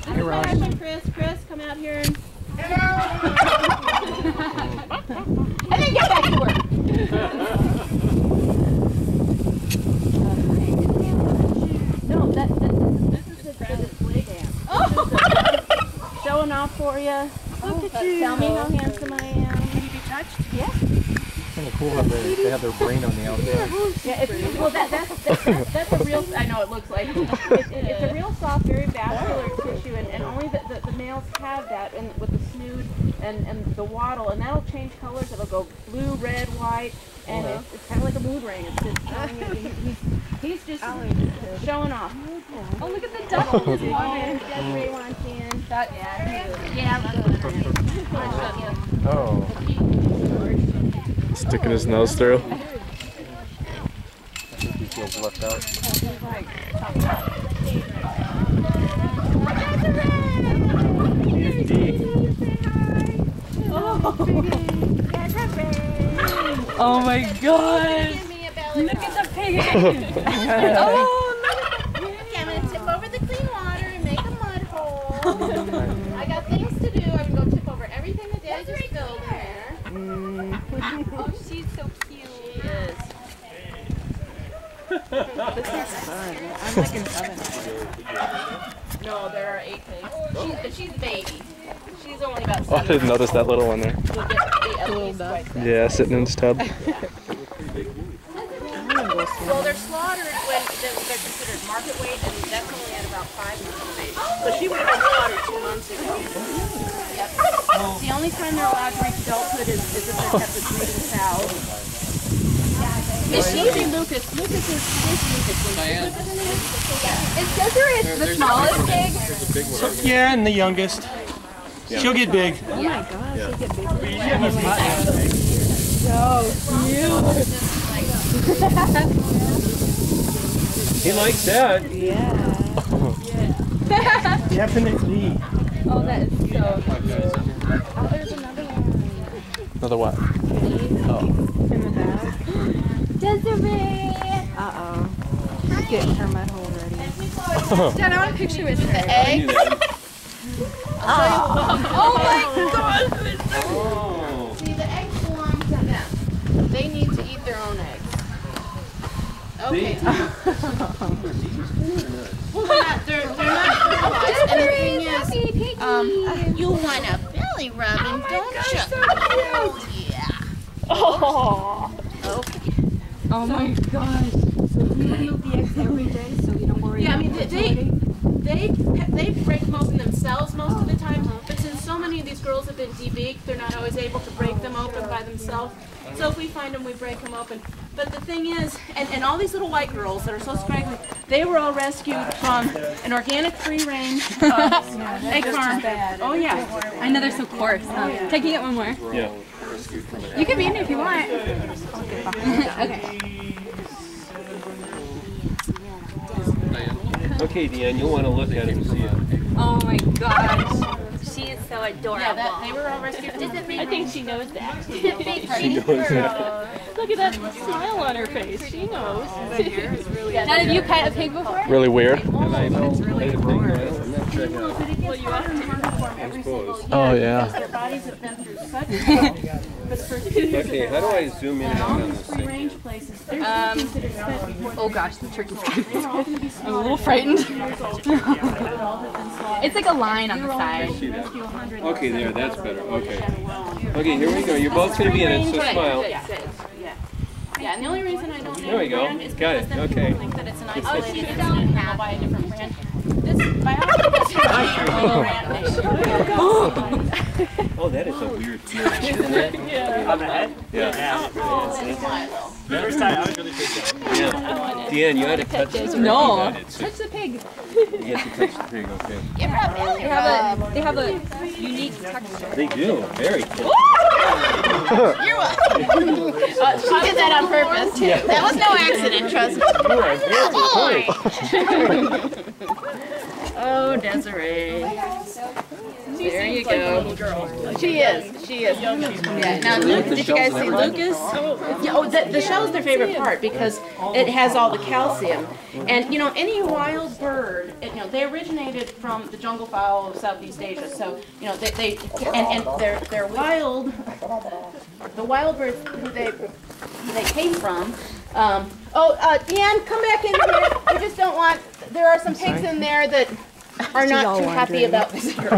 Hi, Ron. Chris, come out here and... Hello! And then get back to work. No, this is the display dance. Oh! Showing off for you. Look at you. Tell me how handsome I am. Can you be touched? Yeah. Kind of cool how they have their brain on the outside. Yeah, well, that's a real. I know it looks like it's a real soft, very vascular tissue, and only the males have that, and with the snood and the wattle, and that'll change colors. It'll go blue, red, white, and it's kind of like a mood ring. It's just he's just showing off. Oh, look at the duck in his water. Desiree wants in. Yeah. Oh. Sticking his nose through. I think he feels left out. Oh my god! Look at the pig! Oh, look! Okay, I'm gonna tip over the clean water and make a mud hole. I got things to do. I'm gonna go tip over everything that Daddy just filled there. Oh, she's so cute. She is. This is fun. I'm like in heaven. No, there are 8 pigs. She's a baby. She's only about 7. Oh, I didn't notice that little one there. We'll get at least twice that. Yeah, sitting in his tub. Well, they're slaughtered when they're considered market weight, and that's only at about 5 months of age. So she would have been slaughtered 2 months ago. Yep. The only time they're allowed to reach adulthood is if they're kept with breeding cows. It's usually Lucas. Lucas is Diane. Is Desiree the smallest pig? Yeah, and the youngest. Yeah. She'll get big. Oh my gosh, she'll get big. He likes that. Yeah. Definitely. Oh, that is so cute. Oh, there's another one. Another what? Oh. In the back. Desiree! Uh-oh. She's getting her mud hole ready. Dad, I want a picture with her. The egg. Oh my god! See, the eggs belong to them. They need to eat their own eggs. Okay. Well, they're not fertilized. And the thing is, you want a belly rubbing, don't you? Yeah. Oh. Okay. Oh my gosh. So you milk the eggs every day so you don't worry Yeah, I about mean, they break them open themselves most of the time, but since so many of these girls have been debeaked, they're not always able to break them open by themselves. So if we find them, we break them open. But the thing is, and all these little white girls that are so scraggly, they were all rescued from an organic free-range egg farm. Oh yeah. I know they're so coarse. Can you get one more? Yeah. You can be in it if you want. Okay. Okay, Deanne, you'll want to look at it and see it. Oh my gosh. She is so adorable. Yeah, they were all rescued. I think she knows that. She knows that. Look at that smile on her face. She knows. Now, have you pet a pig before? Really weird. Well, you have to every single year. Oh, yeah. Because their bodies have been through such growth. But for 2 years Okay, how do I zoom in and all on these this free thing? range places, they're still considered spent before Oh gosh, the turkey's good. they were all going to be I'm a little frightened. It's It's like a line on the side. Okay, there, that's better. Okay. Okay, here we go. You're both going to be in it, so smile. Yeah, and the only reason I don't There we go. brand is Got it. because then Okay. people think that it's an isolated incident and they'll buy a different brand. This, by all means, is a brand name. Oh, that is a weird On the head? Yeah. First time, I was really patient. Yeah. Deanne, you had to touch the turkey. No. Touch Touch the pig. You have to touch the pig, okay. Give her a belly They have a unique texture. They do. Very cool. You're welcome. She did that on purpose. That was no accident, trust me. Oh, Desiree. She There you go. She is. She is. Yeah. Now, did you guys see Lucas? The shell's their favorite part because it has all the calcium. And you know, any wild bird, they originated from the jungle fowl of Southeast Asia. So you know, they're wild. The wild birds who they came from. Deanne, come back in here. We just don't want. There are some pigs in there that are not too happy about visitors.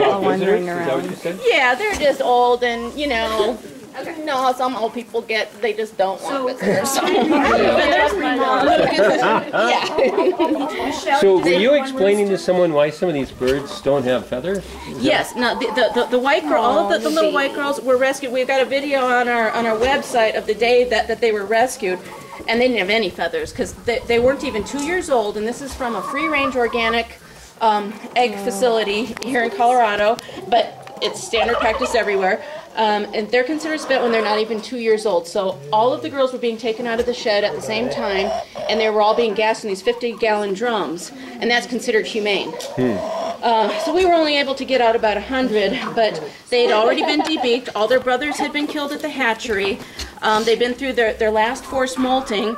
All wandering around. Yeah, they're just old, and you know how some old people get. They just don't want visitors. So were you explaining to someone why some of these birds don't have feathers? Yes. No, the white girl, all of the little white girls were rescued. We've got a video on our website of the day that they were rescued. And they didn't have any feathers because they weren't even 2 years old. And this is from a free-range organic egg facility here in Colorado, but it's standard practice everywhere. And they're considered spent when they're not even 2 years old. So all of the girls were being taken out of the shed at the same time, and they were all being gassed in these 50-gallon drums, and that's considered humane. So we were only able to get out about 100, but they had already been debeaked. All their brothers had been killed at the hatchery. They'd been through their last forced molting,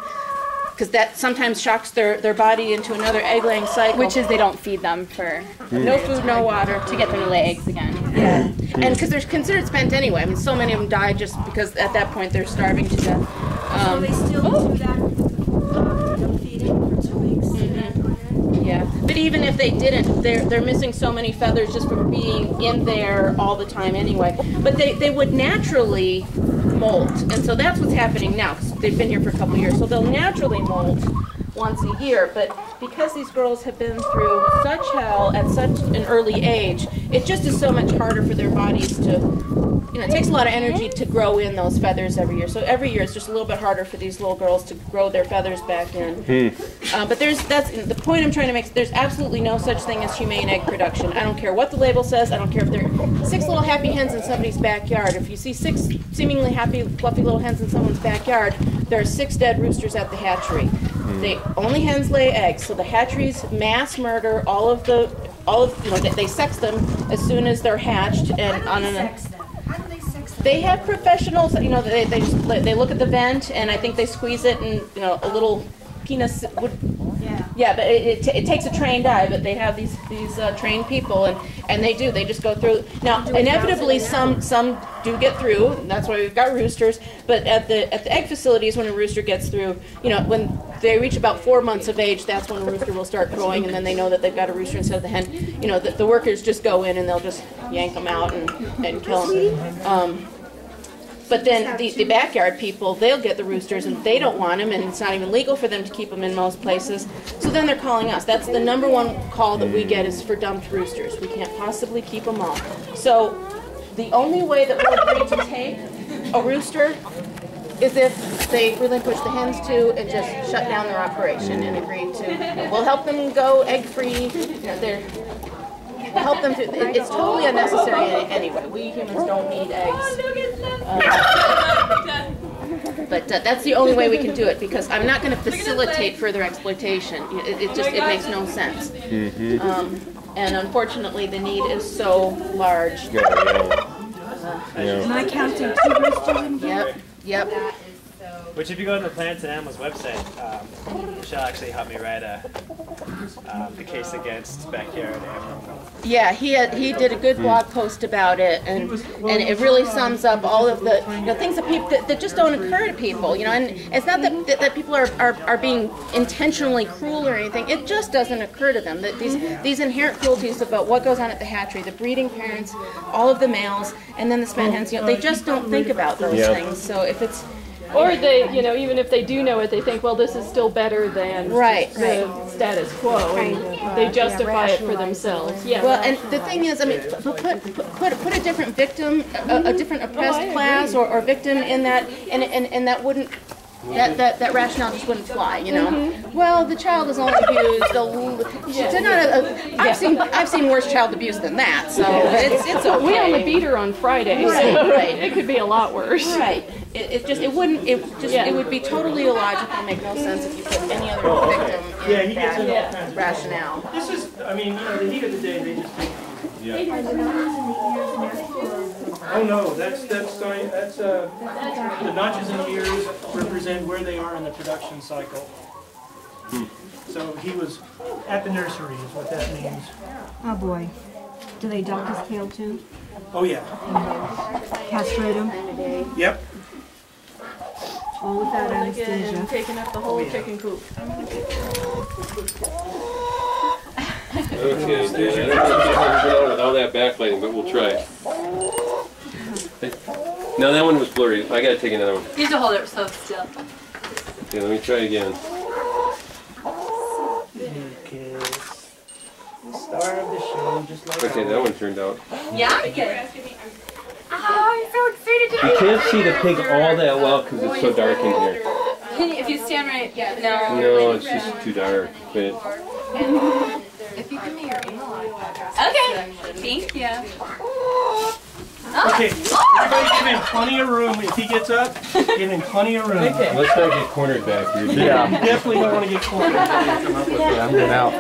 because that sometimes shocks their body into another egg-laying cycle. Which is they don't feed them for no food, no water. to get them to lay eggs again. Yeah. And because they're considered spent anyway. I mean, so many of them died just because at that point they're starving to death. So they still do that feeding for 2 weeks? Yeah, but even if they didn't, they're missing so many feathers just from being in there all the time anyway. But they would naturally molt, and so that's what's happening now, because they've been here for a couple of years. So they'll naturally molt once a year, but because these girls have been through such hell at such an early age, it just is so much harder for their bodies to, it takes a lot of energy to grow in those feathers every year. So every year it's just a little bit harder for these little girls to grow their feathers back in. But that's the point I'm trying to make. There's absolutely no such thing as humane egg production. I don't care what the label says. I don't care if there are 6 little happy hens in somebody's backyard. If you see 6 seemingly happy, fluffy little hens in someone's backyard, there are 6 dead roosters at the hatchery. Only hens lay eggs, so the hatcheries mass murder all of they sex them as soon as they're hatched, and How do they sex them? they have professionals. They look at the vent, and I think they squeeze it, and a little penis would. Yeah, but it takes a trained eye, but they have these trained people, and they just go through. Now, inevitably, some do get through, and that's why we've got roosters, but at the egg facilities, when a rooster gets through, when they reach about 4 months of age, that's when a rooster will start crowing, and then they know that they've got a rooster instead of the hen. The workers just go in, and they'll just yank them out and kill them. But then the backyard people, they'll get the roosters, and they don't want them, and it's not even legal for them to keep them in most places. So then they're calling us. That's the #1 call that we get, is for dumped roosters. We can't possibly keep them all. So the only way that we'll agree to take a rooster is if they relinquish the hens too and just shut down their operation and agree to. We'll help them go egg-free. Help them. It's totally unnecessary anyway. We humans don't need eggs. But that's the only way we can do it, because I'm not going to facilitate further exploitation. It makes no sense. And unfortunately, the need is so large. Am I counting 2 roosters in here? Yep. Which, if you go to the Plants and Animals website, Michelle actually helped me write the case against backyard animal. Yeah, he did a good blog post about it, and it really sums up all of the things that just don't occur to people. And it's not that people are being intentionally cruel or anything. It just doesn't occur to them that these inherent cruelties about what goes on at the hatchery, the breeding parents, all of the males, and then the spent hens. They just don't think about those things. So if it's Or they, even if they do know it, they think, well, this is still better than the status quo, and they justify it for themselves. Yeah. Well, and the thing is, put a different victim, a different oppressed class or victim in that, and that wouldn't. That rationale just wouldn't fly, Well, the child is only abused. I've seen worse child abuse than that, so it's okay. We only beat her on Friday, so it could be a lot worse. Right. It would be totally illogical, make no sense if you put any other victim in that rationale. This is, the heat of the day, they just Oh no, that's the notches in the ears represent where they are in the production cycle. So he was at the nursery is what that means. Oh boy. Do they duck his tail too? Oh yeah. Castrate him? Yep. All without Again, anesthesia. taking up the whole chicken coop. Okay, I don't know if you can with all that backlighting, but we'll try. No, that one was blurry. I gotta take another one. You have to hold it so still. Okay, let me try again. Okay. The star of the show, just like Okay, that one turned out. Yeah? Oh, I'm so excited to You can't see the pig all that well because it's so dark in here. Can you, if you stand right, no. No, it's just too dark. But If you give me your email address. Okay, thank you. Okay, everybody give him plenty of room. If he gets up, give him plenty of room. You let's not get cornered back here. Yeah. definitely don't want to get cornered. Yeah, I'm getting out.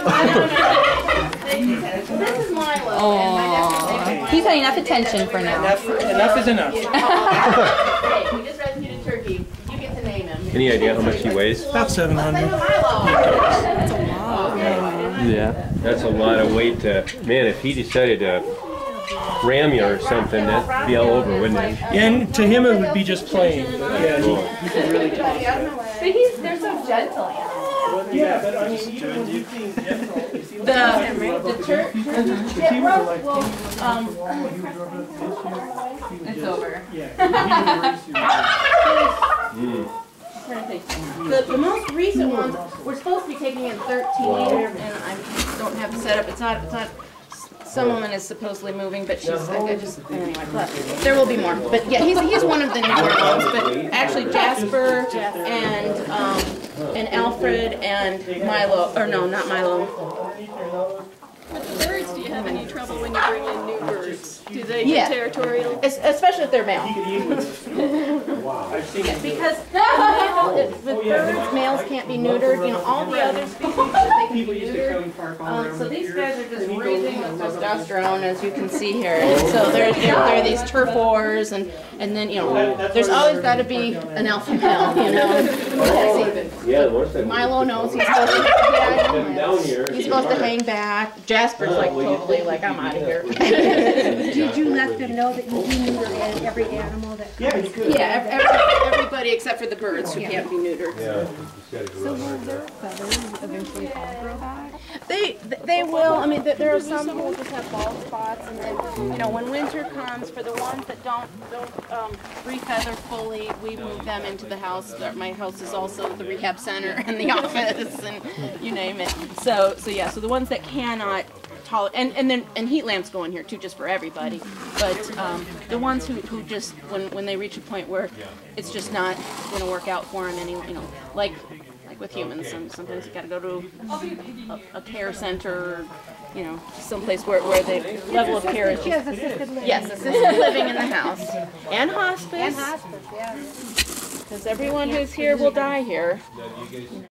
This is Milo. Oh, he's had enough attention for now. Enough is enough. Hey, we just rescued a turkey. You get to name him. Any idea how much he weighs? About 700. Yeah. That's a lot of weight to, man, if he decided to ram you or something, that'd be all over, wouldn't it? And to him it would be just plain. Yeah, he could really toss it. But they're so gentle. Yeah, but I mean, even you being gentle, you see what The church. It's over. Yeah. The most recent ones, we're supposed to be taking in 13, and I don't have it set up. It's not. Some woman is supposedly moving, but she's. I just anyway. But there will be more. But yeah, he's one of the newer ones. But actually, Jasper and Alfred and Milo, or no, not Milo. With the birds, do you have any trouble when you bring in new birds? Do they get Yeah. territorial? Especially if they're male. I've seen it. Because with birds, males can't be neutered. You know, all the other species they can be neutered. So these guys are just breathing with testosterone, as you can see here. And so there are these turf wars, and then you know, there's always got to be an alpha male. You know, Yeah, the worst thing. Milo knows he's supposed to. He's supposed to hang back. Jasper's like totally like, I'm out of here. Did you let them know that you do neuter every animal that Yeah, you could. Yeah, everybody except for the birds who can't be neutered. Yeah. So will their feathers eventually all grow back? They will. I mean, there are some who will just have bald spots, and then you know when winter comes, for the ones that don't refeather fully, we move them into the house. My house is also the rehab center and the office, and you name it. So yeah. So the ones that cannot tolerate, and heat lamps go in here too, just for everybody. But the ones who just when they reach a point where it's just not going to work out for them, you know, like with humans, sometimes you got to go to a care center, or, you know, someplace where the level of care is just assisted living in the house, and hospice. Because everyone who's here will die here.